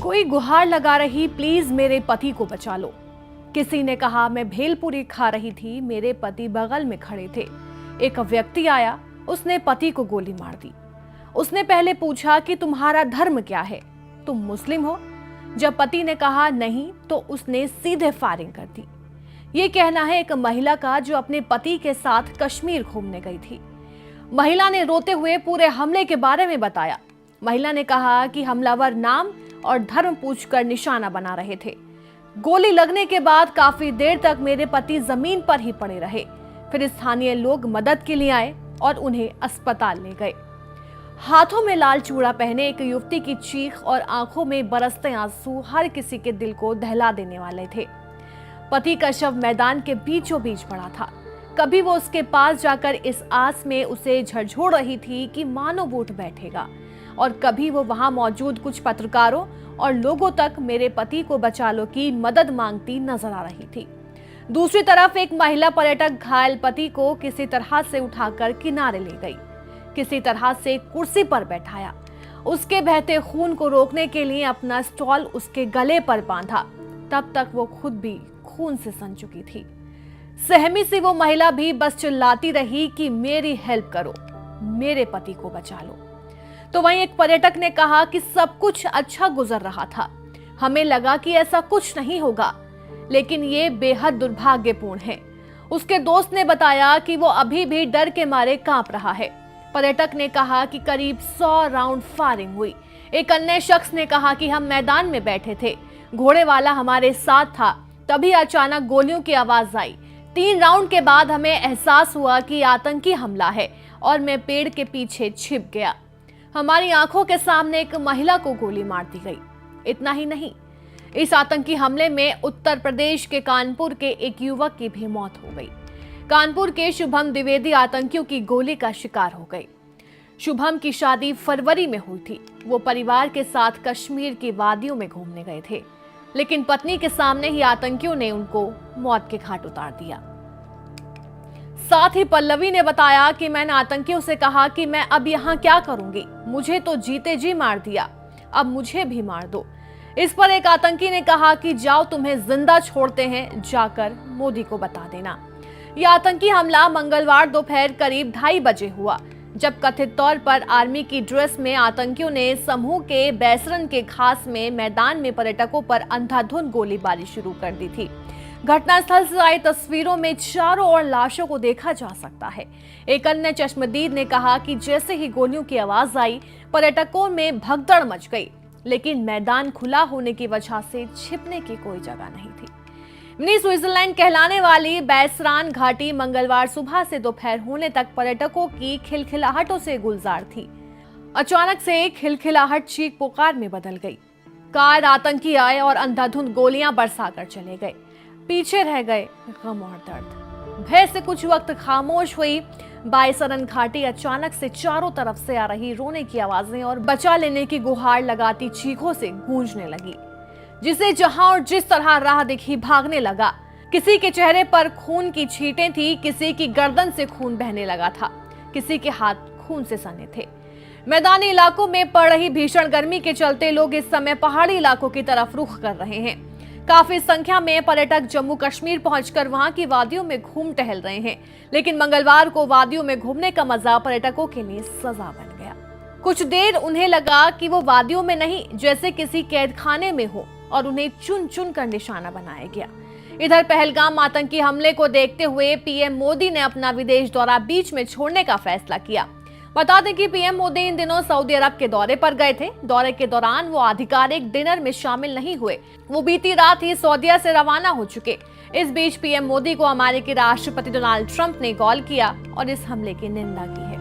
कोई गुहार लगा रही, प्लीज मेरे पति को बचा लो। किसी ने कहा, मैं भेलपुरी खा रही थी, मेरे पति बगल में खड़े थे। एक व्यक्ति आया, उसने पति को गोली मार दी। उसने पहले पूछा कि तुम्हारा धर्म क्या है, तुम मुस्लिम हो? जब पति ने कहा नहीं, तो उसने सीधे फायरिंग कर दी। ये कहना है एक महिला का जो अपने पति के साथ कश्मीर घूमने गई थी। महिला ने रोते हुए पूरे हमले के बारे में बताया। महिला ने कहा कि हमलावर नाम और धर्म पूछकर निशाना बना रहे थे। गोली लगने के बाद काफी देर तक मेरे पति जमीन पर ही पड़े रहे। फिर स्थानीय लोग मदद के लिए आए और उन्हें अस्पताल ले गए। हाथों में लाल चूड़ा पहने एक युवती की चीख और आंखों में बरसते आंसू हर किसी के दिल को दहला देने वाले थे। पति का शव मैदान के बीचों बीच पड़ा था। कभी वो उसके पास जाकर इस आस में उसे झकझोर रही थी कि मानो वो उठ बैठेगा, और कभी वो वहां मौजूद कुछ पत्रकारों और लोगों तक मेरे पति को बचा लो की मदद मांगती नजर आ रही थी। दूसरी तरफ एक महिला पर्यटक घायल पति को किसी तरह से उठाकर किनारे ले गई, किसी तरह से कुर्सी पर बैठाया, उसके बहते खून को रोकने के लिए अपना स्टॉल उसके गले पर बांधा। तब तक वो खुद भी खून से सन चुकी थी। सहमी सी वो महिला भी बस चिल्लाती रही कि मेरी हेल्प करो, मेरे पति को बचा लो। तो वहीं एक पर्यटक ने कहा कि सब कुछ अच्छा गुजर रहा था, हमें लगा कि ऐसा कुछ नहीं होगा, लेकिन ये बेहद दुर्भाग्यपूर्ण है। उसके दोस्त ने बताया कि वो अभी भी डर के मारे कांप रहा है। पर्यटक ने कहा कि करीब 100 राउंड फायरिंग हुई। एक अन्य शख्स ने कहा कि हम मैदान में बैठे थे, घोड़े वाला हमारे साथ था, तभी अचानक गोलियों की आवाज आई। 3 राउंड के बाद हमें एहसास हुआ कि आतंकी हमला है और मैं पेड़ के पीछे छिप गया। हमारी आंखों के सामने एक महिला को गोली मार दी गई। इतना ही नहीं, इस आतंकी हमले में उत्तर प्रदेश के कानपुर के एक युवक की भी मौत हो गई। कानपुर के शुभम द्विवेदी आतंकियों की गोली का शिकार हो गए। शुभम की शादी फरवरी में हुई थी। वो परिवार के साथ कश्मीर की वादियों में घूमने गए थे, लेकिन पत्नी के सामने ही आतंकियों ने उनको मौत के घाट उतार दिया। साथ ही पल्लवी ने बताया कि मैंने आतंकियों से कहा कि मैं अब यहाँ क्या करूंगी, मुझे तो जीते जी मार दिया, अब मुझे भी मार दो। इस पर एक आतंकी ने कहा कि जाओ, तुम्हें जिंदा छोड़ते हैं, जाकर मोदी को बता देना। यह आतंकी हमला मंगलवार दोपहर करीब 2:30 बजे हुआ, जब कथित तौर पर आर्मी की ड्रेस में आतंकियों ने समूह के बैसरन के घास में मैदान में पर्यटकों पर अंधाधुंध गोलीबारी शुरू कर दी थी। घटनास्थल से आई तस्वीरों में चारों ओर लाशों को देखा जा सकता है। एक अन्य चश्मदीद ने कहा कि जैसे ही गोलियों की आवाज आई, पर्यटकों में भगदड़ मच गई, लेकिन मैदान खुला होने की वजह से छिपने की कोई जगह नहीं थी। मिनी स्विट्जरलैंड कहलाने वाली बैसरान घाटी मंगलवार सुबह से दोपहर होने तक पर्यटकों की खिलखिलाहटों से गुलजार थी। अचानक से खिलखिलाहट चीख पुकार में बदल गई। कार आतंकी आए और अंधाधुंध गोलियां बरसाकर चले गए। पीछे रह गए गम और दर्द। भय से कुछ वक्त खामोश हुई बैसरन घाटी। अचानक से चारों तरफ से आ रही रोने की आवाजें और बचा लेने की गुहार लगाती चीखों से गूंजने लगी। जिसे जहां और जिस तरह राह दिखी भागने लगा। किसी के चेहरे पर खून की छींटें थी, किसी की गर्दन से खून बहने लगा था, किसी के हाथ खून से सने थे। मैदानी इलाकों में पड़ रही भीषण गर्मी के चलते लोग इस समय पहाड़ी इलाकों की तरफ रुख कर रहे हैं। काफी संख्या में पर्यटक जम्मू कश्मीर पहुंचकर वहां की वादियों में घूम टहल रहे हैं, लेकिन मंगलवार को वादियों में घूमने का मजा पर्यटकों के लिए सजा बन गया। कुछ देर उन्हें लगा कि वो वादियों में नहीं, जैसे किसी कैद खाने में हो, और उन्हें चुन चुन कर निशाना बनाया गया। इधर पहलगाम आतंकी हमले को देखते हुए पीएम मोदी ने अपना विदेश दौरा बीच में छोड़ने का फैसला किया। बता दें कि पीएम मोदी इन दिनों सऊदी अरब के दौरे पर गए थे। दौरे के दौरान वो आधिकारिक डिनर में शामिल नहीं हुए। वो बीती रात ही सऊदीया से रवाना हो चुके। इस बीच पीएम मोदी को अमेरिकी राष्ट्रपति डोनाल्ड ट्रंप ने कॉल किया और इस हमले की निंदा की है।